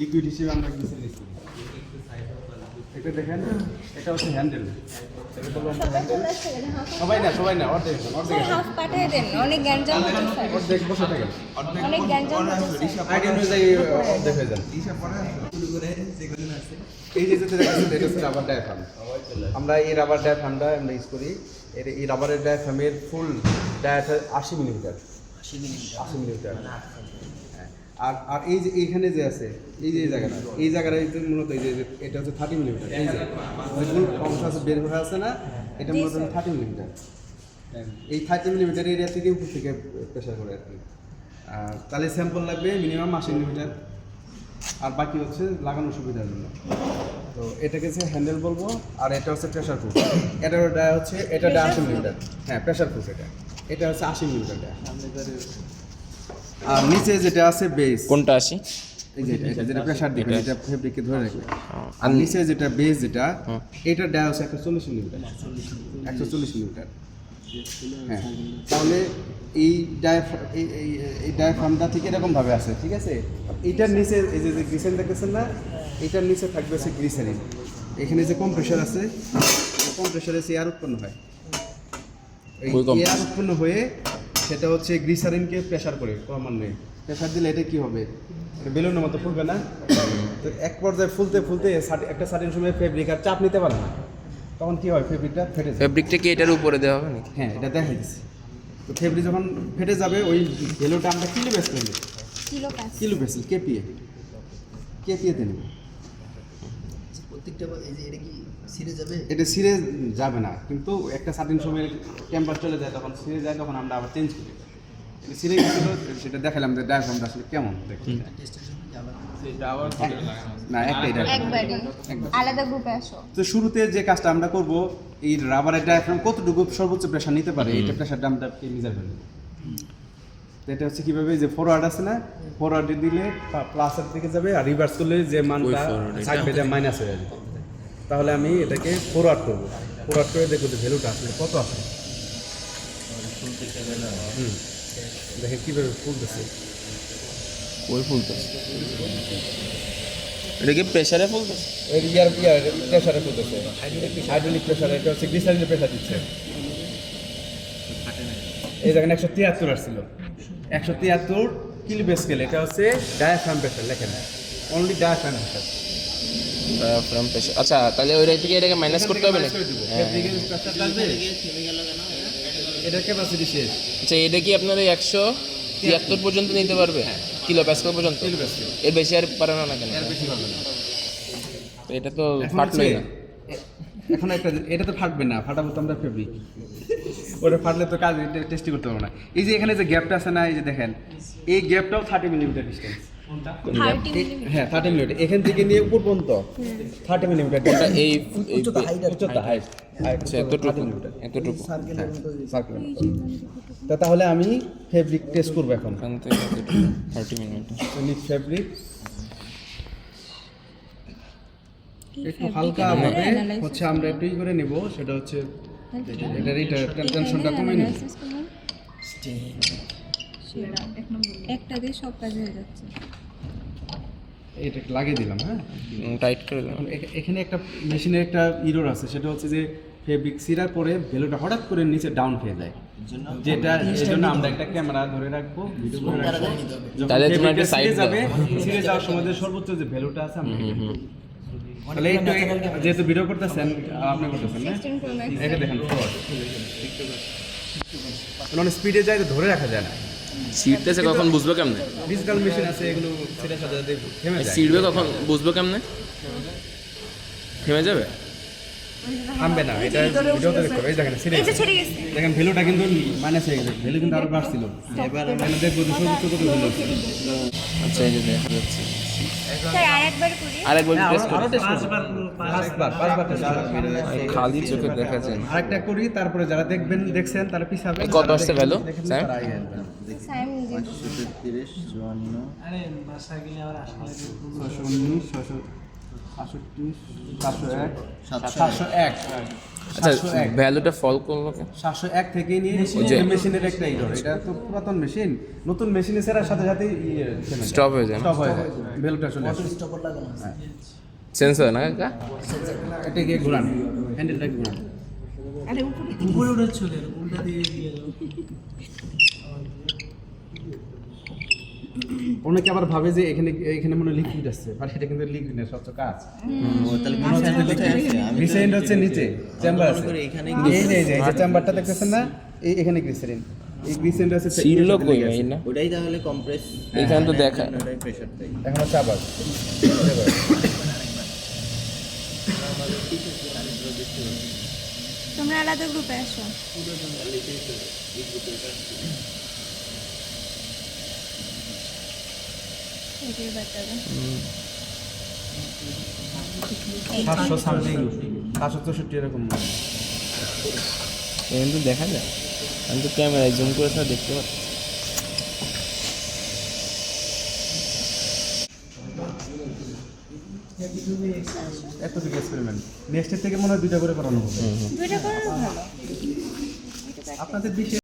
Liquid হিসেবে আমরা glycerine use করি। এটা দেখেন, এটা হচ্ছে হ্যান্ডেল। এটা বলবো আমরা হ্যান্ডেল। সবাই না অর্ধেক হাফ পাঠিয়ে দেন, অনেক গ্যাঞ্জাম হচ্ছে স্যার, অর্ধেক বসে থাকেন। অনেক গ্যাঞ্জাম হচ্ছে আইডিয়া অনুযায়ী অর্ধেক হয়ে যান। এই যে যেটা দেখেন এটা হচ্ছে রাবার ডায়াফ্রাম। আমরা এই রাবার ডায়াফ্রামটা আমরা ইউজ করি। এই রাবারের ডায়াফ্রামের ফুল ডায়াফ্রাম 80 মিলিমিটার। 80 মিলিমিটার। আর এই যে এইখানে যে আছে এই যে এই জায়গাটা মূলত এই যে এটা হচ্ছে 30 মিলিমিটার। এই যে যেগুলো অংশ আছে বের হয়ে আছে না, এটা মূলত 30 মিলিমিটার। এই 30 মিলিমিটার এরিয়া থেকে উপর থেকে প্রেশার করে আর কি। তাহলে স্যাম্পল লাগবে মিনিমাম 80 মিলিমিটার, আর বাকি হচ্ছে লাগানোর সুবিধার জন্য। তো এটাকে হচ্ছে হ্যান্ডেল বলবো, আর এটা হচ্ছে প্রেশার প্রুফ। এটা হচ্ছে এটা 80 মিলিমিটার। হ্যাঁ, প্রেশার প্রুফ। এটা হচ্ছে 80 মিলিমিটার। আর নিচে যেটা আছে বেস, কোনটা আসি? এই যে এটা যেটা প্রেসার দিবে, এটা ফেব্রিককে ধরে রাখবে। আর নিচে যেটা বেস যেটা, এটা ডায়া হচ্ছে 140 মিলিমিটার। 140 মিলিমিটার। হ্যাঁ, তাহলে এই ডায়াফ্রামটা ঠিক এরকম ভাবে আছে, ঠিক আছে? এইটার নিচে এই যে গ্লিসারিন দেখতেছেন না, এটার নিচে থাকবে হচ্ছে গ্লিসারিন। এখানে যে কম্প্রেসার আছে, কম্প্রেসারে এয়ার উৎপন্ন হয়। এই এয়ার উৎপন্ন হয়ে সেটা হচ্ছে গ্লিসারিনকে প্রেসার করে ক্রমান্বয়ে প্রেসার দিলে এটা কি হবে, বেলুনের মতো ফুলবে না? তো এক পর্যায়ে ফুলতে একটা সার্টেন সময় ফেব্রিক আর চাপ নিতে পারে না, তখন কি হয়, ফেব্রিকটা ফেটে যায়। ফেব্রিকটা কি এটার উপরে দেওয়া হবে নাকি? হ্যাঁ, এটা দেখাই দিচ্ছি। তো ফেব্রিক যখন ফেটে যাবে, ওই ভেলোটা আমরা কিলো বেস করে নেব। কিলো বেস কেপিএতে নেব। প্রত্যেকটা এটা কি সিরে যাবে? এটা সিরে যাবে না, কিন্তু একটা সার্টেন সময় টেম্পার চলে যায়, তখন সিরে যায়, তখন আমরা আবার চেঞ্জ করি। সিরে গেছিল সেটা দেখালাম যে ডায়াফ্রামটা আসলে কেমন দেখতে। না, একবারই আলাদা গ্রুপে আসো। তো শুরুতে যে কাজটা আমরা করব, এই রাবারের ডায়াফ্রাম কতটুকু সর্বোচ্চ প্রেশার নিতে পারে, এটা প্রেশারটা আমরা মেজারমেন্ট করব। তো এটা হচ্ছে কিভাবে, যে ফরওয়ার্ড আছে না, ফরওয়ার্ডে দিলে প্লাসের দিকে যাবে, আর রিভার্স করলে যে মানটা থাকবে যে মাইনাস হয়ে যাবে। তাহলে আমি এটাকে ফরওয়ার্ড করব, ফরওয়ার্ড করে দেখব যে ভ্যালুটা আসলে কত আছে। দেখেন কীভাবে ফুলতেছে। ওই ফুলতেছে, এটা কি প্রেসারে ফুলতেছে? ইয়ার প্রেশারে ফুলতেছে, হাইড্রোলিক প্রেশার। এটা হচ্ছে গ্লিসারিনের প্রেশার দিচ্ছে। এই দেখেন 173 আসছিল, 173 কিলো বেস স্কেল। এটা হচ্ছে ডায়াফ্রাম প্রেশার, লেখেন only diaphragm pressure. Diaphragm pressure. আচ্ছা, তাহলে ওই থেকে এটাকে মাইনাস করতে হবে নাকি? এটার ক্যাপাসিটি শেষ। আচ্ছা, এটা কি আপনার 173 পর্যন্ত নিতে পারবে? কিলো প্যাসকেল পর্যন্ত? এর বেশি আর পারে না কেন? তো এটা তো ফাটলোই না এখন। এটা তো ফাটবে না, ফাটাবো তো আমরা ফেব্রিক। ওটা ফাটলে তো কাজ টেস্টি করতে পারবো না। এই যে এখানে যে গ্যাপটা আছে না, এই যে দেখেন, এই গ্যাপটাও 30 মিলিমিটার ডিস্টেন্স। হ্যাঁ, 30 মিলিমিটার এখান থেকে নিয়ে উপর পর্যন্ত 30 মিলিমিটার। এই উচ্চতা হাইট এতটুকু। তা তাহলে আমি ফেব্রিক টেস্ট করবো এখন। এখান থেকে 30 মিলিমিটার ফেব্রিক একটু হালকা ভাবে হচ্ছে আমরা একটুই করে নেব, সেটা হচ্ছে এটার টেনশনটা কমে নেব। একটা দিয়ে সব কাজ হয়ে যাচ্ছে। এটা লাগিয়ে দিলাম। হ্যাঁ, টাইট করে দিলাম। এখানে একটা মেশিনের একটা ইরোর আছে, সেটা হচ্ছে যে ফেব্রিক সিরার পরে ভেলোটা হঠাৎ করে নিচে ডাউন খেয়ে যায়, যেটা এই জন্য আমরা একটা ক্যামেরা ধরে রাখবো, ভিডিও করে রাখবো। তাহলে তোমরা একটা সাইড যাবে, সিরে যাওয়ার সময় যে সর্বোচ্চ যে ভ্যালুটা আছে আমরা তাহলে একটু, যেহেতু ভিডিও করতেছেন আপনি করতেছেন না, এটা দেখেন মানে স্পিডে যায় তো ধরে রাখা যায় না। সিটতেছে কখন বুঝবো কেমনে? ডিজিটাল মেশিন আছে, এগুলো সিরের সাথে সাথে থেমে যায়। সিটবে কখন বুঝবো কেমনে? থেমে যাবে? থামবে না, এটা ভিডিওতে দেখতে হবে। এই দেখেন সিরে দেখেন ভ্যালুটা কিন্তু মাইনাস হয়ে গেছে, ভ্যালু কিন্তু আরো বাড়ছিল। এবার আমরা দেখবো যে সর্বোচ্চ কত ভ্যালু আছে। আচ্ছা, এই যে দেখা যাচ্ছে। স্যার আরেকবার করি। আরেকবার টেস্ট করি। পাঁচবার টেস্ট করব। খালি চোখে দেখা যায় না। আরেকটা করি, তারপরে যারা দেখছেন তারা পিছাবে। কত আসছে ভ্যালু স্যার? স্যাম 533 54 619 600 65, 701, 701, আচ্ছা ভ্যালুটা ফল করলো কেন? 701 থেকে নিয়ে যে মেশিনের একটা ইরর। এটা তো পুরাতন মেশিন, নতুন মেশিনে ছাড়ার সাথে সাথে স্টপ হয়ে যায় না? স্টপ হয়ে যায়, ভ্যালুটা চলে আসে। স্টপার লাগানো আছে সেন্সর না কাকা? এটা গিয়ে ঘোরান, হ্যান্ডেলটা ঘোরান। আরে উপরে উঠে চলে উল্টা দিয়ে দিয়ে দাও অনেকে আবার ভাবে যে এখানে এখানে মনে লিকুইড আছে, আর এটা কিন্তু লিকুইড না, স্বচ্ছ কাঁচ। ও তাহলে মিশাইল কোথায় আছে আমি গ্লিসারিন হচ্ছে নিচে, চেম্বার আছে। করে এখানে এই যে চেম্বারটা দেখতেছেন না, এখানে গ্লিসারিন। এই গ্লিসারিনটা হচ্ছে ছিল কই ভাই না? ওটাই তাহলে কম্প্রেস এখানে তো দেখা ওটাই প্রেসারটাই এখন হচ্ছে আবার তোমরা আলাদা গ্রুপে আসো। এটাই বাচ্চাদের 700 সামথিং, 764 এরকম। এখানে তো দেখা যায়, আমি তো ক্যামেরায় জুম করে সব দেখতে পাচ্ছি। এতটুকু এক্সপেরিমেন্ট, নেক্সটের থেকে মনে হয় 2টা করে করানো হবে। দুইটা করানো ভালো। আপনাদের বিষয়ে